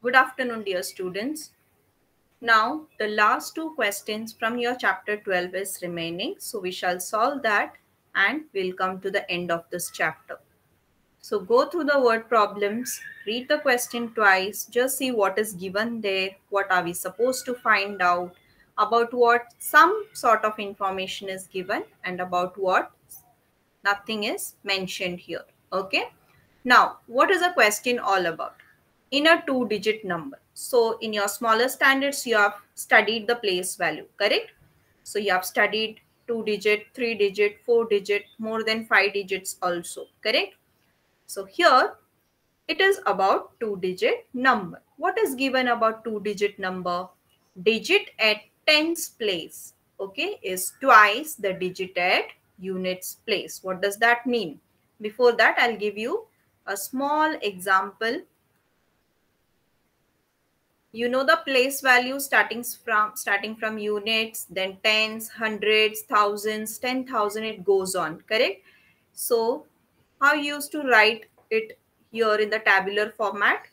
Good afternoon, dear students. Now, the last two questions from your chapter 12 is remaining. So, we shall solve that and we'll come to the end of this chapter. So, go through the word problems, read the question twice, just see what is given there, what are we supposed to find out, about what some sort of information is given, and about what nothing is mentioned here. Okay. Now, what is a question all about? In a two-digit number. So, in your smaller standards, you have studied the place value, correct? So, you have studied two-digit, three-digit, four-digit, more than five digits also, correct? So, here it is about two-digit number. What is given about two-digit number? Digit at tens place, okay, is twice the digit at units place. What does that mean? Before that, I'll give you a small example. You know the place value starting from units, then tens, hundreds, thousands, 10,000, it goes on, correct? So how you used to write it here in the tabular format?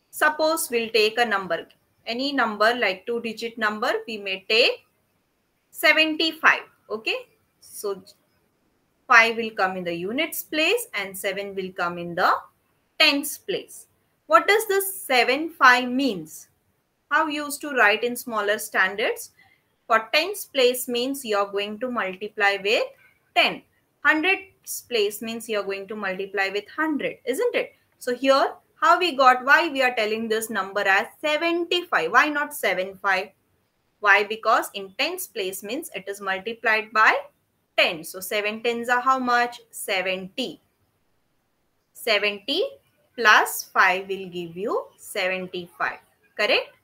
Suppose we'll take a number, any number like two-digit number, we may take 75, okay? So 5 will come in the units place and 7 will come in the tens place. What does this 75 means? How you used to write in smaller standards? For tens place means you are going to multiply with 10. Hundreds place means you are going to multiply with 100, isn't it? So here, how we got, why we are telling this number as 75? Why not 75? Why? Because in tens place means it is multiplied by 10. So 7 tens are how much? 70. 70 plus 5 will give you 75. Correct?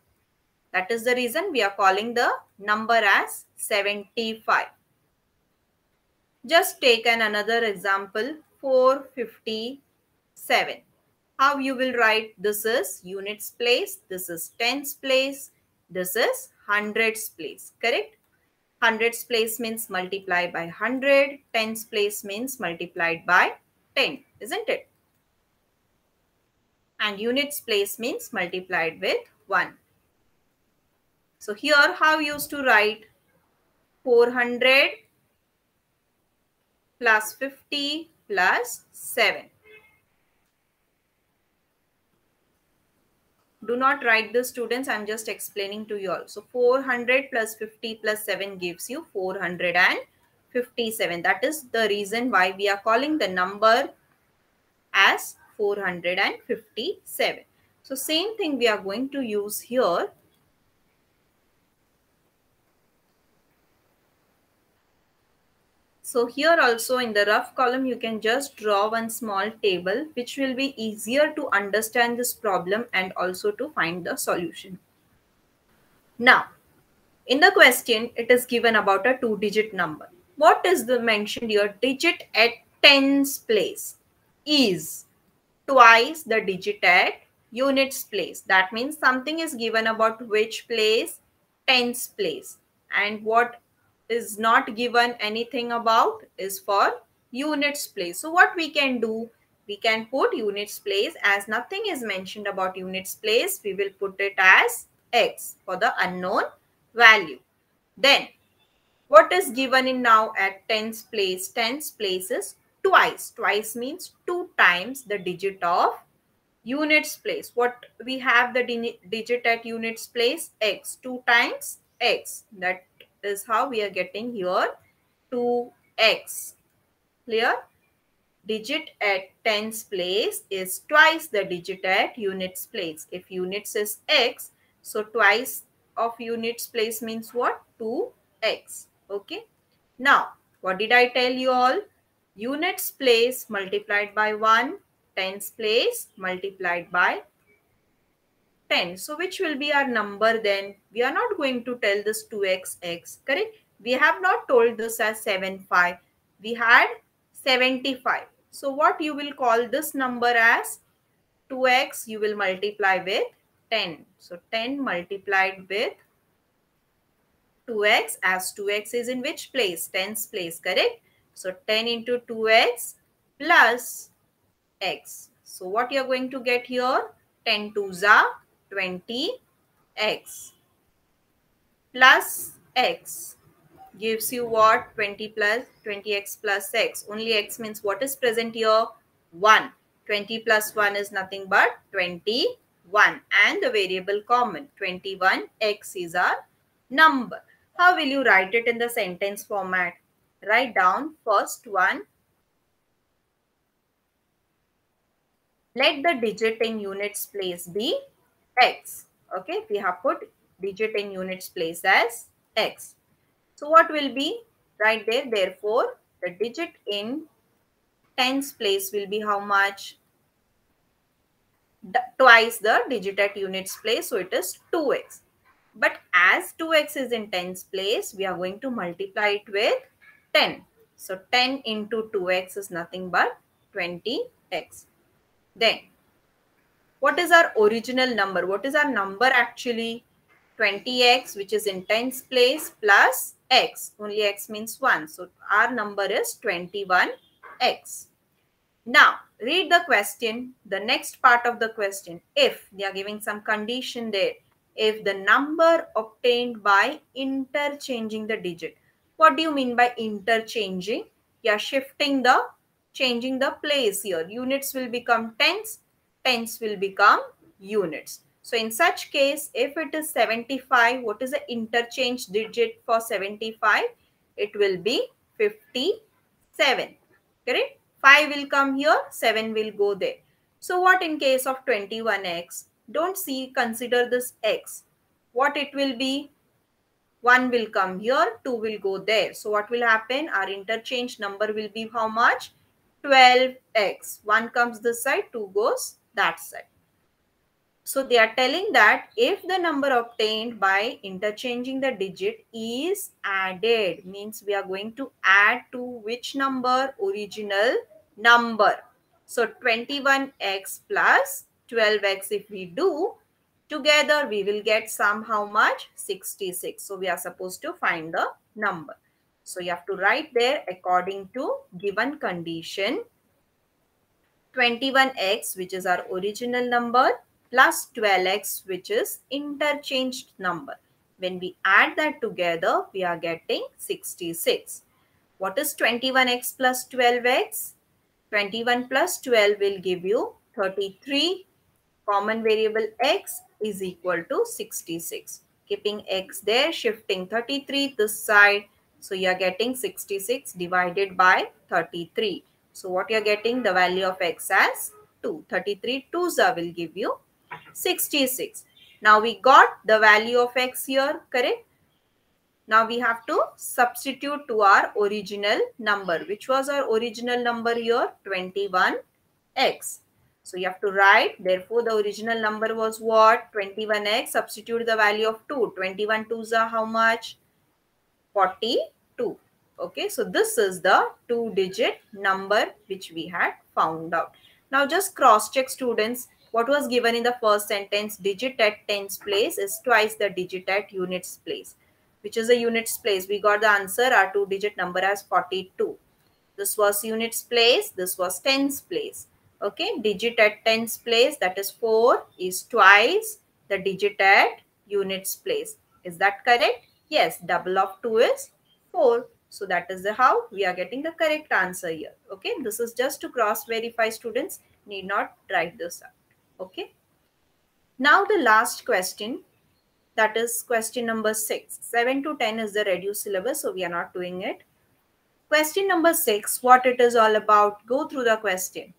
That is the reason we are calling the number as 75. Just take another example, 457. How you will write? This is units place, this is tens place, this is hundreds place, correct? Hundreds place means multiply by 100, tens place means multiplied by 10, isn't it? And units place means multiplied with 1. So here how you used to write? 400 plus 50 plus 7. Do not write this, students. I am just explaining to you all. So 400 plus 50 plus 7 gives you 457. That is the reason why we are calling the number as 457. So same thing we are going to use here. So here also in the rough column, you can just draw one small table which will be easier to understand this problem and also to find the solution. Now, in the question, it is given about a two-digit number. What is the mentioned here? Digit at tens place is twice the digit at units place. That means something is given about which place? Tens place. And what is not given anything about is for units place. So what we can do? We can put units place, as nothing is mentioned about units place. We will put it as x for the unknown value. Then what is given in now at tens place? Tens place is twice. Twice means two times the digit of units place. What we have the digit at units place? X. 2 times x. That is how we are getting here 2x. Clear? Digit at tens place is twice the digit at units place. If units is x, so twice of units place means what? 2x. Okay. Now, what did I tell you all? Units place multiplied by 1, tens place multiplied by 10. So, which will be our number then? We are not going to tell this 2x, correct? We have not told this as 75. We had 75. So, what you will call this number as? 2x you will multiply with 10. So, 10 multiplied with 2x, as 2x is in which place? Tens place, correct? So, 10 into 2x plus x. So, what you are going to get here? 10 twos are 20x plus x gives you what? 20 plus 20x plus x. Only x means what is present here? 1. 20 plus 1 is nothing but 21. And the variable common. 21x is our number. How will you write it in the sentence format? Write down first one. Let the digit in units place be x. Okay, we have put digit in units place as x. So what will be right there? Therefore, the digit in tens place will be how much? Twice the digit at units place. So it is 2x. But as 2x is in tens place, we are going to multiply it with 10. So 10 into 2x is nothing but 20x. Then what is our original number? What is our number actually? 20x, which is in tens place, plus x. Only x means 1. So our number is 21x. Now, read the question, the next part of the question. If they are giving some condition there, if the number obtained by interchanging the digit. What do you mean by interchanging? You are changing the place here. Units will become tens, tens will become units. So in such case, if it is 75, what is the interchange digit for 75? It will be 57. Correct? 5 will come here, 7 will go there. So what in case of 21x? Don't consider this x. What it will be? 1 will come here, 2 will go there. So what will happen? Our interchange number will be how much? 12x. 1 comes this side, 2 goes that side. So they are telling that if the number obtained by interchanging the digit is added, means we are going to add to which number? Original number. So 21x plus 12x if we do, together we will get somehow much? 66. So we are supposed to find the number. So you have to write there according to given condition. 21x, which is our original number, plus 12x, which is interchanged number. When we add that together, we are getting 66. What is 21x plus 12x? 21 plus 12 will give you 33. Common variable x is equal to 66. Keeping x there, shifting 33 this side. So you are getting 66 divided by 33. So what you are getting? The value of x as 2. 33 2s will give you 66. Now we got the value of x here, correct? Now we have to substitute to our original number. Which was our original number here? 21x. So you have to write, therefore the original number was what? 21x. Substitute the value of 2. 21 2s are how much? 42. Okay, so this is the 2-digit number which we had found out. Now just cross-check, students. What was given in the first sentence? Digit at tens place is twice the digit at units place. Which is a units place? We got the answer, our 2-digit number as 42. This was units place, this was tens place. Okay, digit at tens place, that is 4, is twice the digit at units place. Is that correct? Yes, double of 2 is 4. So that is how we are getting the correct answer here. Okay, this is just to cross verify, students. Need not write this out. Okay. Now the last question, that is question number 6. 7 to 10 is the reduced syllabus, so we are not doing it. Question number 6, what it is all about? Go through the question.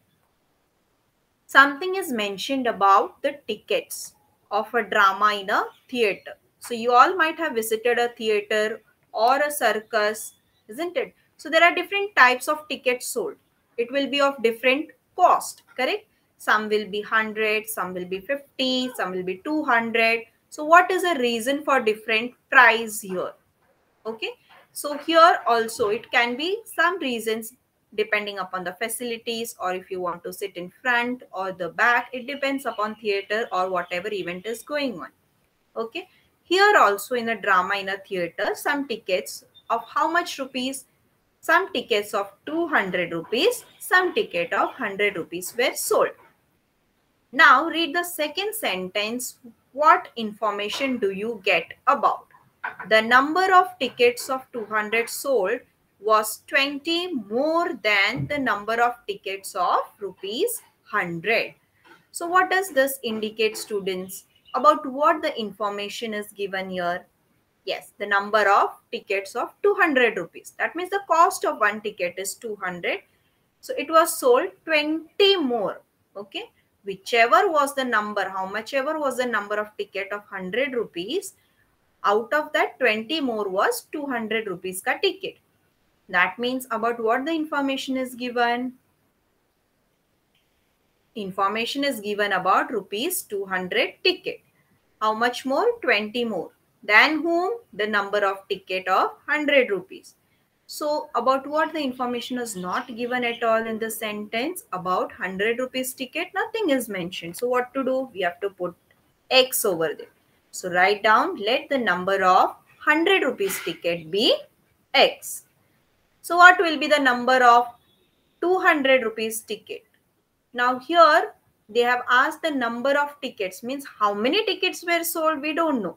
Something is mentioned about the tickets of a drama in a theater. So you all might have visited a theater or a circus, isn't it? So there are different types of tickets sold. It will be of different cost, correct? Some will be 100, some will be 50, some will be 200. So what is the reason for different price here? Okay, so here also it can be some reasons depending upon the facilities, or if you want to sit in front or the back, it depends upon theater or whatever event is going on. Okay, here also in a drama in a theater, some tickets of how much rupees? Some tickets of 200 rupees, some ticket of 100 rupees were sold. Now read the second sentence. What information do you get about? The number of tickets of 200 sold was 20 more than the number of tickets of rupees 100. So what does this indicate, students? About what the information is given here? Yes, the number of tickets of 200 rupees. That means the cost of one ticket is 200. So it was sold 20 more. Okay. Whichever was the number, how much ever was the number of ticket of 100 rupees, out of that 20 more was 200 rupees ka ticket. That means about what the information is given? Information is given about rupees 200 ticket. How much more? 20 more. Than whom? The number of ticket of 100 rupees. So about what the information is not given at all in the sentence? About 100 rupees ticket, nothing is mentioned. So what to do? We have to put X over there. So write down, let the number of 100 rupees ticket be X. So what will be the number of 200 rupees ticket? Now here they have asked the number of tickets, means how many tickets were sold, we don't know.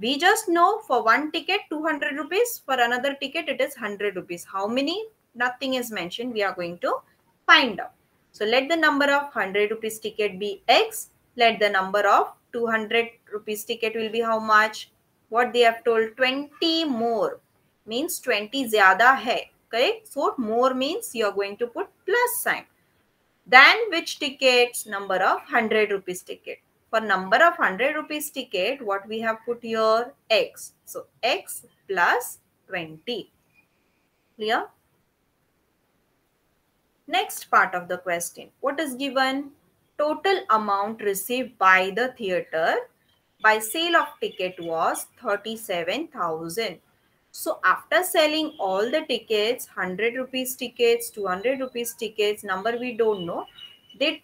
We just know for one ticket 200 rupees, for another ticket it is 100 rupees. How many? Nothing is mentioned. We are going to find out. So let the number of 100 rupees ticket be X. Let the number of 200 rupees ticket will be how much? What they have told, 20 more. Means 20 zyada hai. Correct? So more means you are going to put plus sign. Then which tickets? Number of 100 rupees ticket. For number of 100 rupees ticket, what we have put here? X. So X plus 20. Clear? Next part of the question. What is given? Total amount received by the theatre by sale of ticket was 37,000. So after selling all the tickets, 100 rupees tickets, 200 rupees tickets, number we don't know, they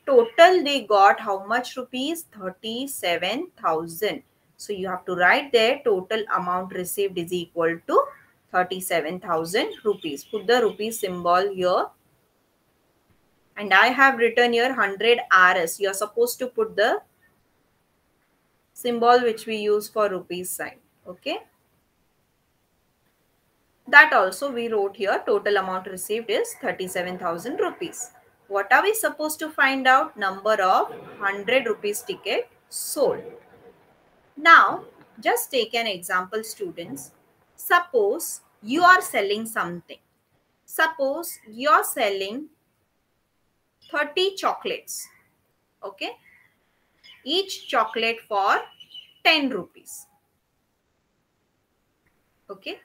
got how much rupees? 37,000. So you have to write there total amount received is equal to 37,000 rupees. Put the rupees symbol here. And I have written here 100 RS. You are supposed to put the symbol which we use for rupees sign. Okay. That also we wrote here, total amount received is 37,000 rupees. What are we supposed to find out? Number of 100 rupees ticket sold. Now, just take an example, students. Suppose you are selling something. Suppose you are selling 30 chocolates. Okay. Each chocolate for 10 rupees. Okay.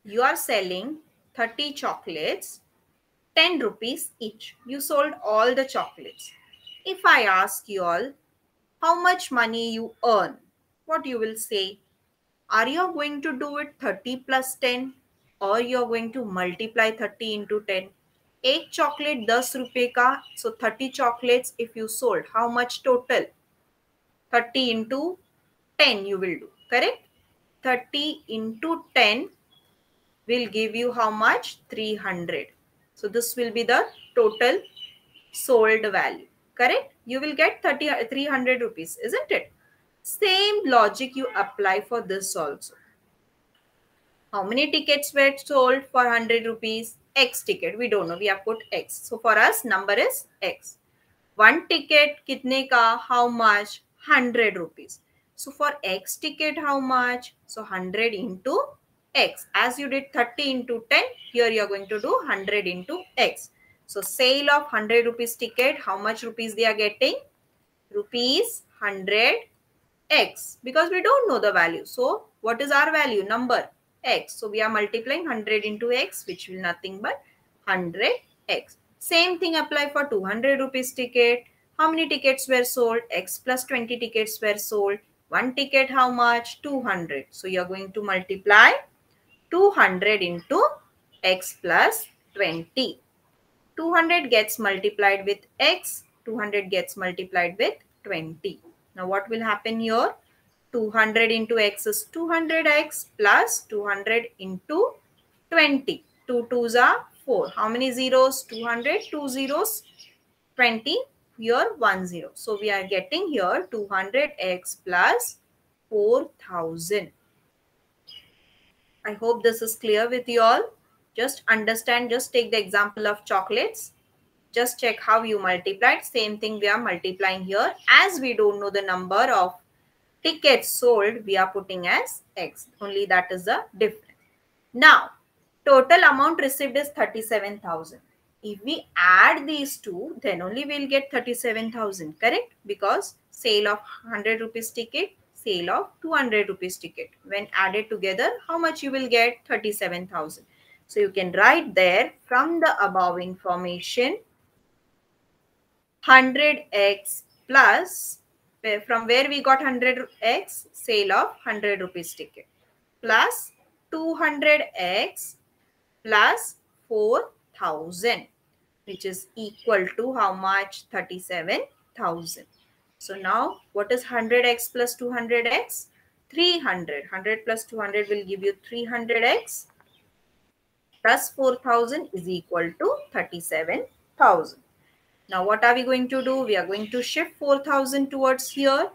You are selling 30 chocolates, 10 rupees each. You sold all the chocolates. If I ask you all how much money you earn, what you will say? Are you going to do it 30 plus 10 or you are going to multiply 30 into 10? एक chocolate 10 रुपए का, so 30 chocolates if you sold, how much total? 30 into 10 you will do, correct? 30 into 10 will give you how much? 300. So this will be the total sold value. Correct? You will get 300 rupees, isn't it? Same logic you apply for this also. How many tickets were sold for 100 rupees? X ticket. We don't know. We have put X. So for us, number is X. One ticket, kitne ka? How much? 100 rupees. So for X ticket, how much? So 100 into X. As you did 30 into 10, here you are going to do 100 into X. So sale of 100 rupees ticket, how much rupees they are getting? Rupees 100 X. Because we don't know the value. So what is our value? Number X. So we are multiplying 100 into X, which will nothing but 100 X. Same thing apply for 200 rupees ticket. How many tickets were sold? X plus 20 tickets were sold. One ticket how much? 200. So you are going to multiply 200 into X plus 20. 200 gets multiplied with X. 200 gets multiplied with 20. Now what will happen here? 200 into X is 200X plus 200 into 20. 2 2s are 4. How many zeros? 200. 2 zeros? 20. here 10. So we are getting here 200x plus 4000. I hope this is clear with you all. Just understand, just take the example of chocolates. Just check how you multiplied. Same thing we are multiplying here. As we don't know the number of tickets sold, we are putting as X. Only that is the difference. Now, total amount received is 37,000. If we add these two, then only we'll get 37,000, correct? Because sale of 100 rupees ticket, sale of 200 rupees ticket. When added together, how much you will get? 37,000. So you can write there from the above information 100x plus, from where we got 100x, sale of 100 rupees ticket, plus 200x plus 4000, which is equal to how much? 37,000. So now what is 100x plus 200x? 300. 100 plus 200 will give you 300x plus 4000 is equal to 37,000. Now what are we going to do? We are going to shift 4000 towards here.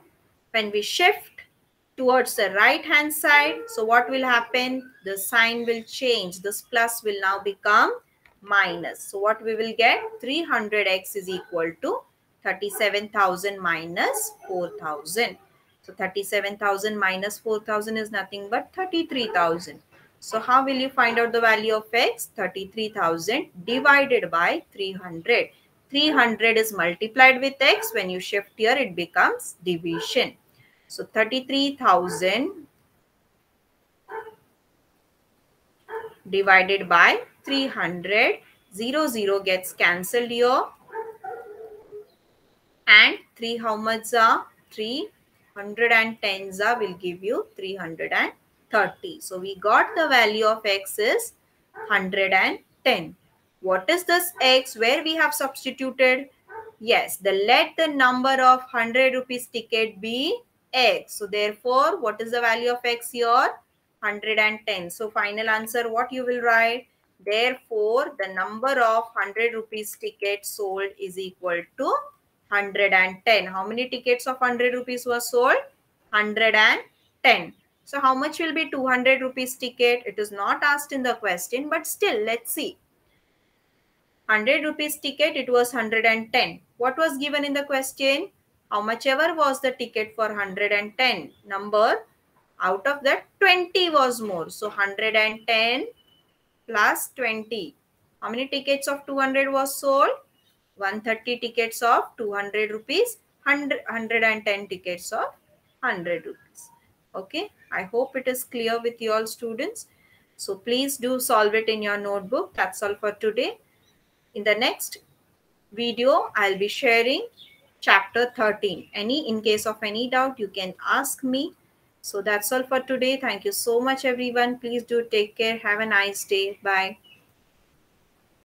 When we shift towards the right hand side, so what will happen? The sign will change. This plus will now become minus. So what we will get? 300x is equal to 37,000 minus 4,000. So 37,000 minus 4,000 is nothing but 33,000. So how will you find out the value of x? 33,000 divided by 300. 300 is multiplied with x. When you shift here, it becomes division. So 33,000 divided by 300. 0 gets cancelled here. And 3 how much are? 310 will give you 330. So we got the value of x is 110. What is this x? Where we have substituted? Yes, let the number of 100 rupees ticket be x. So therefore, what is the value of x here? 110. So final answer, what you will write? Therefore, the number of 100 rupees ticket sold is equal to 110. How many tickets of 100 rupees were sold? 110. So how much will be 200 rupees ticket? It is not asked in the question, but still let's see. 100 rupees ticket, it was 110. What was given in the question? How much ever was the ticket for 110 number? Out of that 20 was more. So 110 plus 20. How many tickets of 200 was sold? 130 tickets of 200 rupees, 110 tickets of 100 rupees. Okay, I hope it is clear with you all students. So please do solve it in your notebook. That's all for today. In the next video, I'll be sharing chapter 13. In case of any doubt, you can ask me. So that's all for today. Thank you so much, everyone. Please do take care. Have a nice day. Bye.